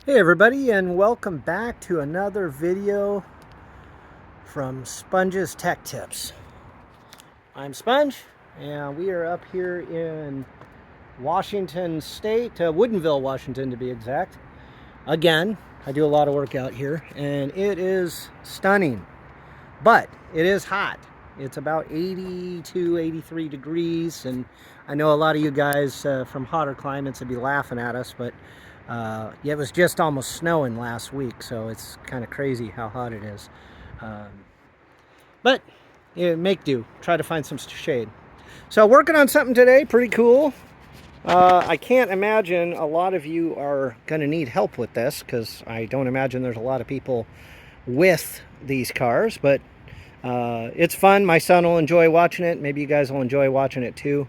Hey everybody, and welcome back to another video from Sponge's Tech Tips. I'm Sponge, and we are up here in Washington State, Woodinville, Washington to be exact. Again, I do a lot of work out here, and it is stunning, but it is hot. It's about 82, 83 degrees, and I know a lot of you guys from hotter climates would be laughing at us, but yeah, it was just almost snowing last week, so it's kind of crazy how hot it is. Um, but yeah, make do. Try to find some shade. So working on something today, pretty cool. I can't imagine a lot of you are going to need help with this because I don't imagine there's a lot of people with these cars, but it's fun. My son will enjoy watching it. Maybe you guys will enjoy watching it too.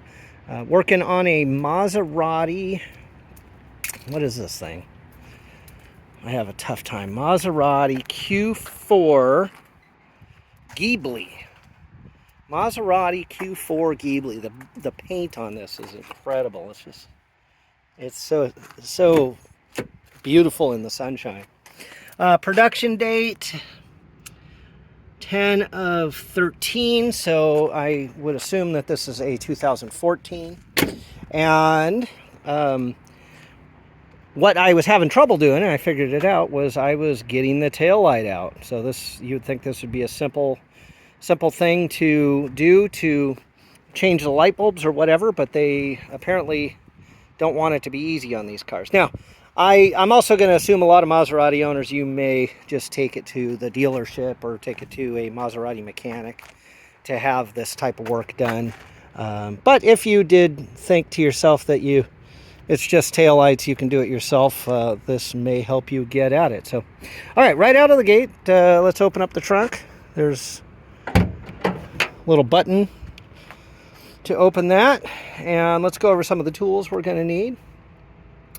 Working on a Maserati. What is this thing? I have a tough time. Maserati Q4 Ghibli. Maserati Q4 Ghibli. The paint on this is incredible. It's so beautiful in the sunshine. Production date 10 of 13, so I would assume that this is a 2014. And what I was having trouble doing, and I figured it out, was I was getting the tail light out. So this, you'd think this would be a simple thing to do to change the light bulbs or whatever, but they apparently don't want it to be easy on these cars. Now, I'm also going to assume a lot of Maserati owners, you may just take it to the dealership or take it to a Maserati mechanic to have this type of work done. But if you did think to yourself that it's just taillights, you can do it yourself, this may help you get at it. So, all right, right out of the gate, let's open up the trunk. There's a little button to open that, and let's go over some of the tools we're going to need.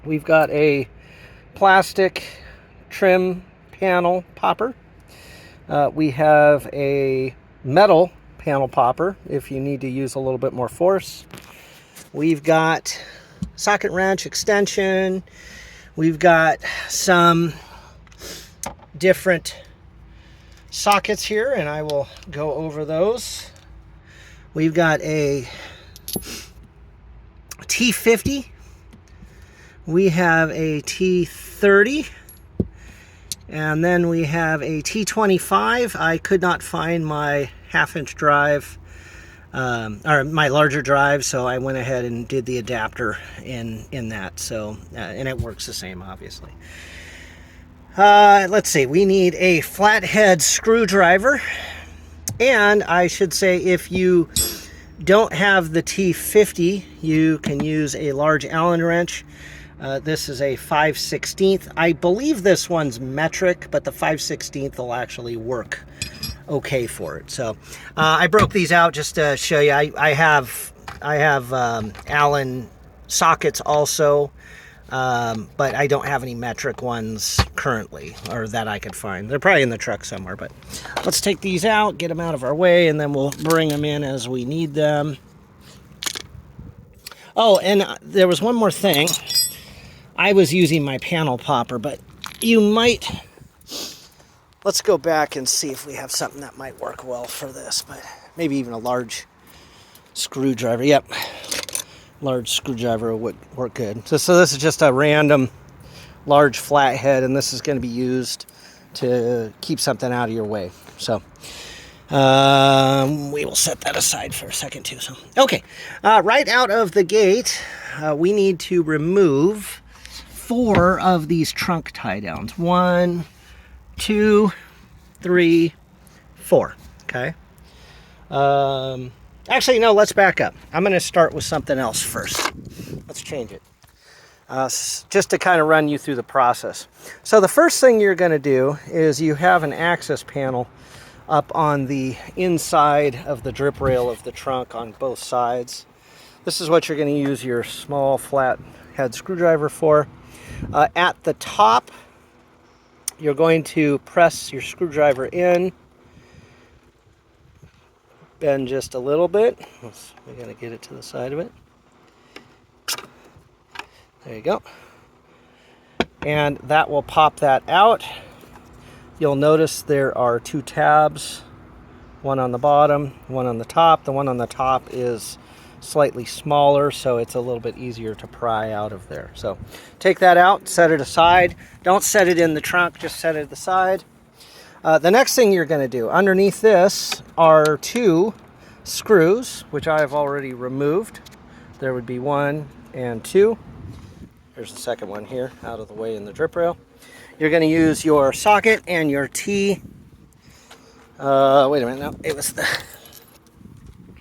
We've got a plastic trim panel popper. We have a metal panel popper if you need to use a little bit more force. We've got socket wrench extension. We've got some different sockets here, and I will go over those. We've got a T50. We have a T30. And then we have a T25. I could not find my half-inch drive, or my larger drive, so I went ahead and did the adapter in that. So, and it works the same, obviously. Let's see. We need a flathead screwdriver, and I should say, if you don't have the T50, you can use a large Allen wrench. This is a 5/16. I believe this one's metric, but the 5/16 will actually work okay for it. So I broke these out just to show you. I have Allen sockets also, but I don't have any metric ones currently, or that I could find. They're probably in the truck somewhere, but let's take these out, get them out of our way, and then we'll bring them in as we need them. Oh, and there was one more thing. I was using my panel popper, but you might... Let's go back and see if we have something that might work well for this, but maybe even a large screwdriver. Yep, large screwdriver would work good. So this is just a random large flathead, and this is going to be used to keep something out of your way. So we will set that aside for a second too. So okay, right out of the gate, we need to remove 4 of these trunk tie downs. 1, 2, 3, 4. Okay. Actually, no, let's back up. I'm going to start with something else first. Let's change it. Just to kind of run you through the process. So the first thing you're going to do is you have an access panel up on the inside of the drip rail of the trunk on both sides. This is what you're going to use your small flat head screwdriver for. At the top, you're going to press your screwdriver in, bend just a little bit. We got to get it to the side of it. There you go. and that will pop that out. You'll notice there are two tabs, one on the bottom, one on the top. The one on the top is slightly smaller, so it's a little bit easier to pry out of there. So take that out, set it aside. Don't set it in the trunk, just set it aside. The next thing you're going to do, underneath this are two screws, which I have already removed. There would be 1 and 2. There's the second one here, out of the way in the drip rail. You're going to use your socket and your T. Wait a minute, no, it was the...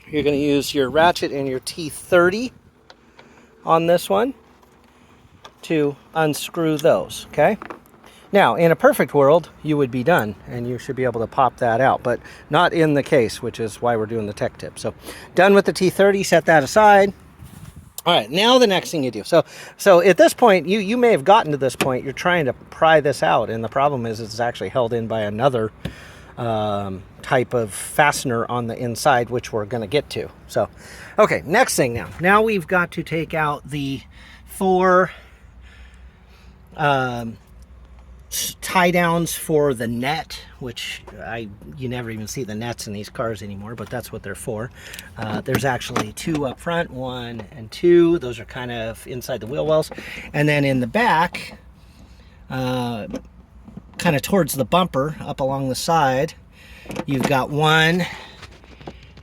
You're going to use your ratchet and your T30 on this one to unscrew those, okay? Now, in a perfect world, you would be done, and you should be able to pop that out, but not in the case, which is why we're doing the tech tip. So, done with the T30, set that aside. All right, now the next thing you do. So at this point, you may have gotten to this point, you're trying to pry this out, and the problem is it's actually held in by another type of fastener on the inside, which we're going to get to. So, okay, next thing now. Now we've got to take out the 4 tie downs for the net, which you never even see the nets in these cars anymore, but that's what they're for. There's actually 2 up front, 1 and 2. Those are kind of inside the wheel wells. And then in the back, kind of towards the bumper, up along the side, you've got 1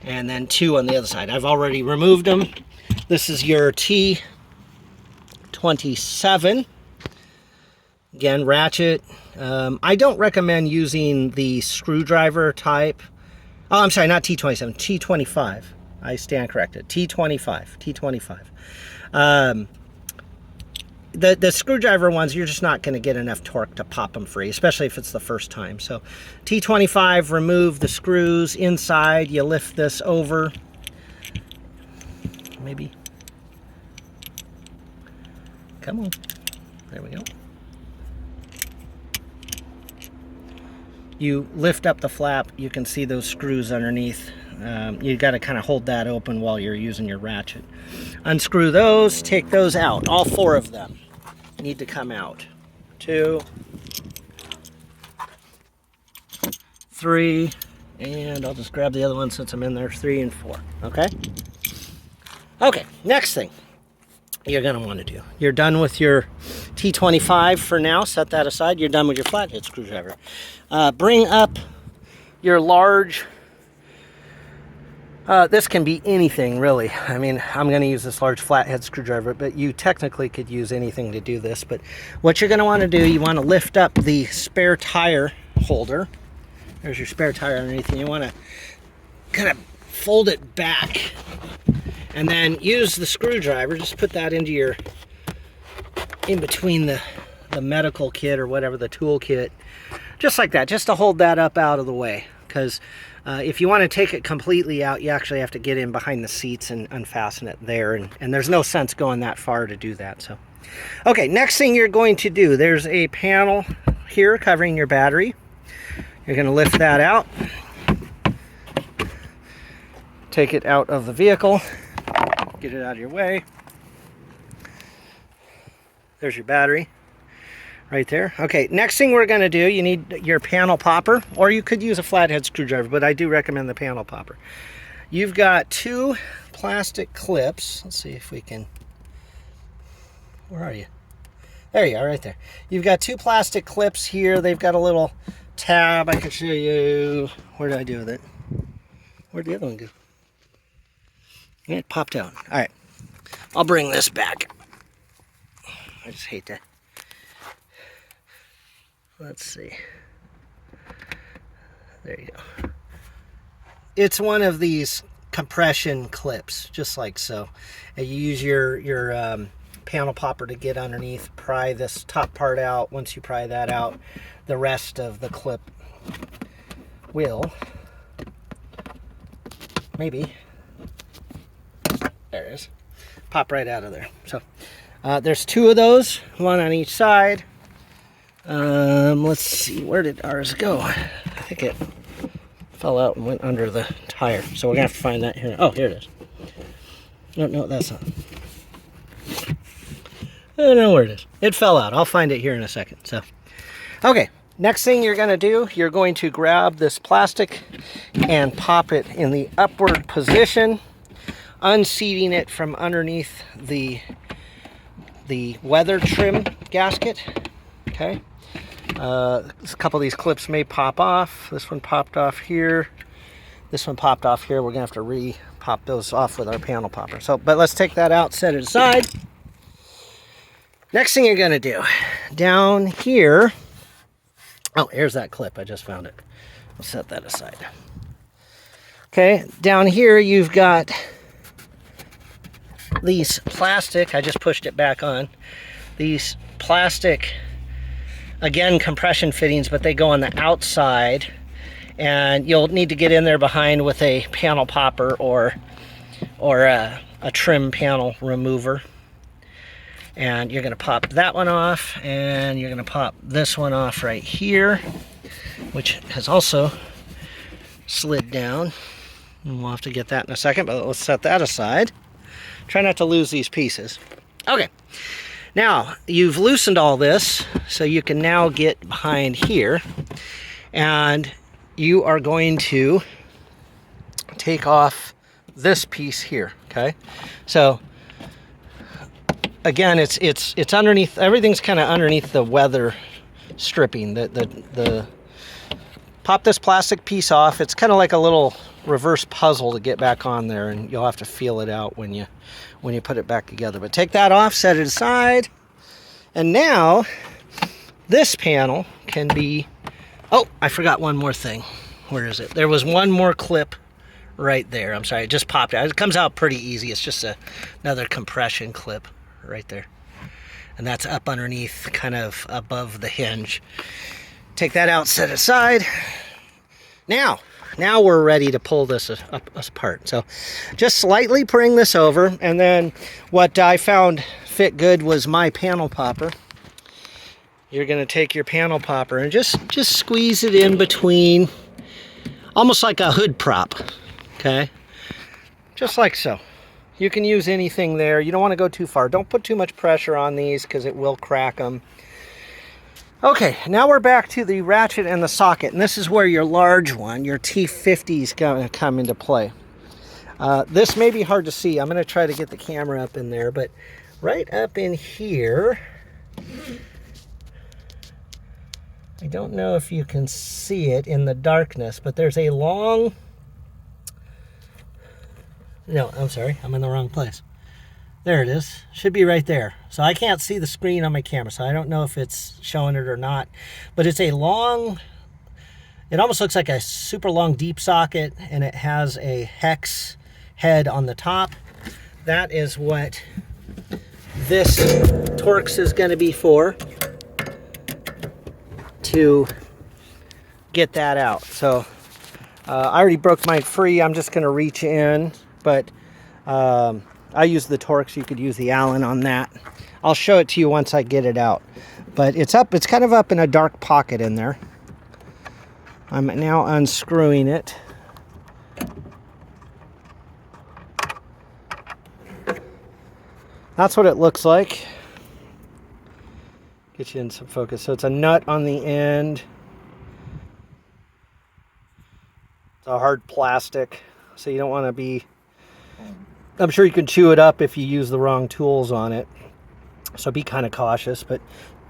and then 2 on the other side. I've already removed them. This is your T27. Again, ratchet. I don't recommend using the screwdriver type. Oh, I'm sorry, not T27, T25. I stand corrected. T25. The screwdriver ones, you're just not going to get enough torque to pop them free, especially if it's the first time. So T25, remove the screws inside. You lift this over. Maybe. Come on. There we go. You lift up the flap, you can see those screws underneath. You got to kind of hold that open while you're using your ratchet. Unscrew those, take those out. All 4 of them need to come out. 2, 3, and I'll just grab the other one since I'm in there. 3 and 4. Okay? Okay, next thing you're going to want to do. You're done with your T25 for now. Set that aside. You're done with your flathead screwdriver. Bring up your large... this can be anything, really. I mean, I'm going to use this large flathead screwdriver, but you technically could use anything to do this. But what you're going to want to do, you want to lift up the spare tire holder. There's your spare tire underneath, and you want to kind of fold it back. And then use the screwdriver, just put that into your, in between the medical kit or whatever, the tool kit. Just like that, just to hold that up out of the way. Because if you want to take it completely out, you actually have to get in behind the seats and unfasten it there. And there's no sense going that far to do that. So, okay, next thing you're going to do, there's a panel here covering your battery. You're going to lift that out. Take it out of the vehicle. Get it out of your way. There's your battery right there. Okay, next thing we're going to do, you need your panel popper, or you could use a flathead screwdriver, but I do recommend the panel popper. You've got 2 plastic clips. Let's see if we can... Where are you? There you are, right there. You've got 2 plastic clips here. They've got a little tab. I can show you. Where did I do with it? Where'd the other one go? It popped out. All right, I'll bring this back. I just hate to. Let's see. There you go. It's one of these compression clips, just like so. And you use your panel popper to get underneath, pry this top part out. Once you pry that out, the rest of the clip will, maybe, there it is, pop right out of there. So there's 2 of those, 1 on each side. Let's see, where did ours go? I think it fell out and went under the tire. So we're gonna have to find that here. Oh, here it is. No, that's not. I don't know where it is. It fell out. I'll find it here in a second. So, okay. Next thing you're going to do, you're going to grab this plastic and pop it in the upward position, unseating it from underneath the weather trim gasket. Okay. A couple of these clips may pop off. This one popped off here. This one popped off here. We're going to have to re-pop those off with our panel popper. So, but let's take that out, set it aside. Next thing you're going to do, down here, oh, here's that clip. I just found it. We'll set that aside. Okay, down here you've got these plastic, I just pushed it back on, these plastic, again, compression fittings, but they go on the outside, and you'll need to get in there behind with a panel popper or a trim panel remover. And you're going to pop that one off, and you're going to pop this one off right here, which has also slid down. And we'll have to get that in a second, but let's set that aside. Try not to lose these pieces. Okay, now you've loosened all this, so you can now get behind here, and you are going to take off this piece here, okay? So again, it's underneath, everything's kind of underneath the weather stripping. The pop this plastic piece off. It's kind of like a little reverse puzzle to get back on there, and you'll have to feel it out when you put it back together. But take that off, set it aside, and now this panel can be, oh, I forgot one more thing. Where is it? There was one more clip right there. I'm sorry, it just popped out. It comes out pretty easy. It's just another compression clip right there, and that's up underneath, kind of above the hinge. Take that out, set it aside. Now we're ready to pull this apart. So just slightly bring this over, and then what I found fit good was my panel popper. You're going to take your panel popper and just squeeze it in between, almost like a hood prop, okay? Just like so. You can use anything there. You don't want to go too far. Don't put too much pressure on these because it will crack them. Okay, now we're back to the ratchet and the socket, and this is where your large one, your T50 is going to come into play. This may be hard to see. I'm going to try to get the camera up in there, but right up in here, I don't know if you can see it in the darkness, but there's a long... No, I'm sorry, I'm in the wrong place. There it is. Should be right there. So I can't see the screen on my camera, so I don't know if it's showing it or not. But it's a long, it almost looks like a super long deep socket, and it has a hex head on the top. That is what this Torx is going to be for, to get that out. So I already broke mine free. I'm just going to reach in, but I use the Torx. You could use the Allen on that. I'll show it to you once I get it out. But it's up, it's kind of up in a dark pocket in there. I'm now unscrewing it. That's what it looks like. Get you in some focus. So it's a nut on the end. It's a hard plastic, so you don't want to be... I'm sure you can chew it up if you use the wrong tools on it. So be kind of cautious. But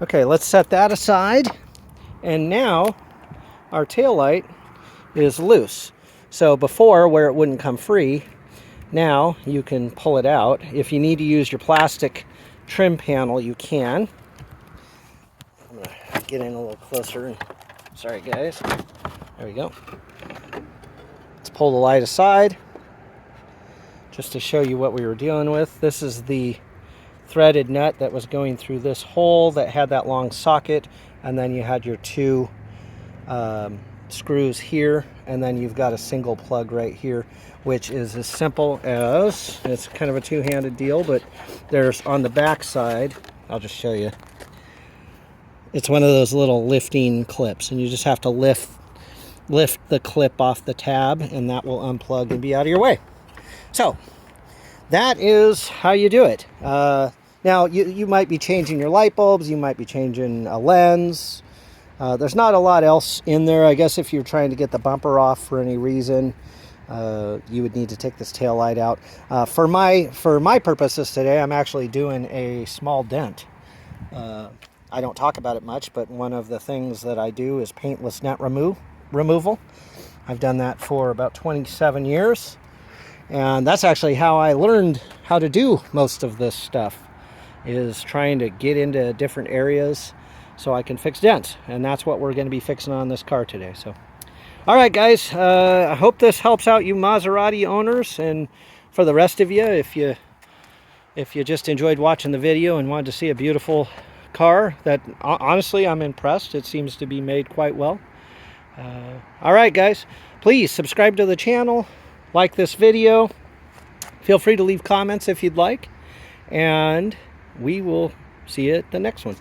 okay, let's set that aside. And now our tail light is loose. So before, where it wouldn't come free, now you can pull it out. If you need to use your plastic trim panel, you can. I'm gonna get in a little closer. Sorry guys. There we go. Let's pull the light aside, just to show you what we were dealing with. This is the threaded nut that was going through this hole that had that long socket, and then you had your two screws here, and then you've got a single plug right here, which is as simple as, it's kind of a two-handed deal, but there's on the back side, I'll just show you, it's one of those little lifting clips, and you just have to lift the clip off the tab, and that will unplug and be out of your way. So that is how you do it. Now Now, you might be changing your light bulbs, you might be changing a lens. There's not a lot else in there. I guess if you're trying to get the bumper off for any reason, you would need to take this tail light out. For my purposes today, I'm actually doing a small dent. I don't talk about it much, but one of the things that I do is paintless net removal. I've done that for about 27 years. And that's actually how I learned how to do most of this stuff, is trying to get into different areas so I can fix dents. And that's what we're going to be fixing on this car today. So, all right, guys, I hope this helps out you Maserati owners. And for the rest of you, if you just enjoyed watching the video and wanted to see a beautiful car that honestly I'm impressed, it seems to be made quite well. All right, guys, please subscribe to the channel, like this video, feel free to leave comments if you'd like, and we will see you at the next one.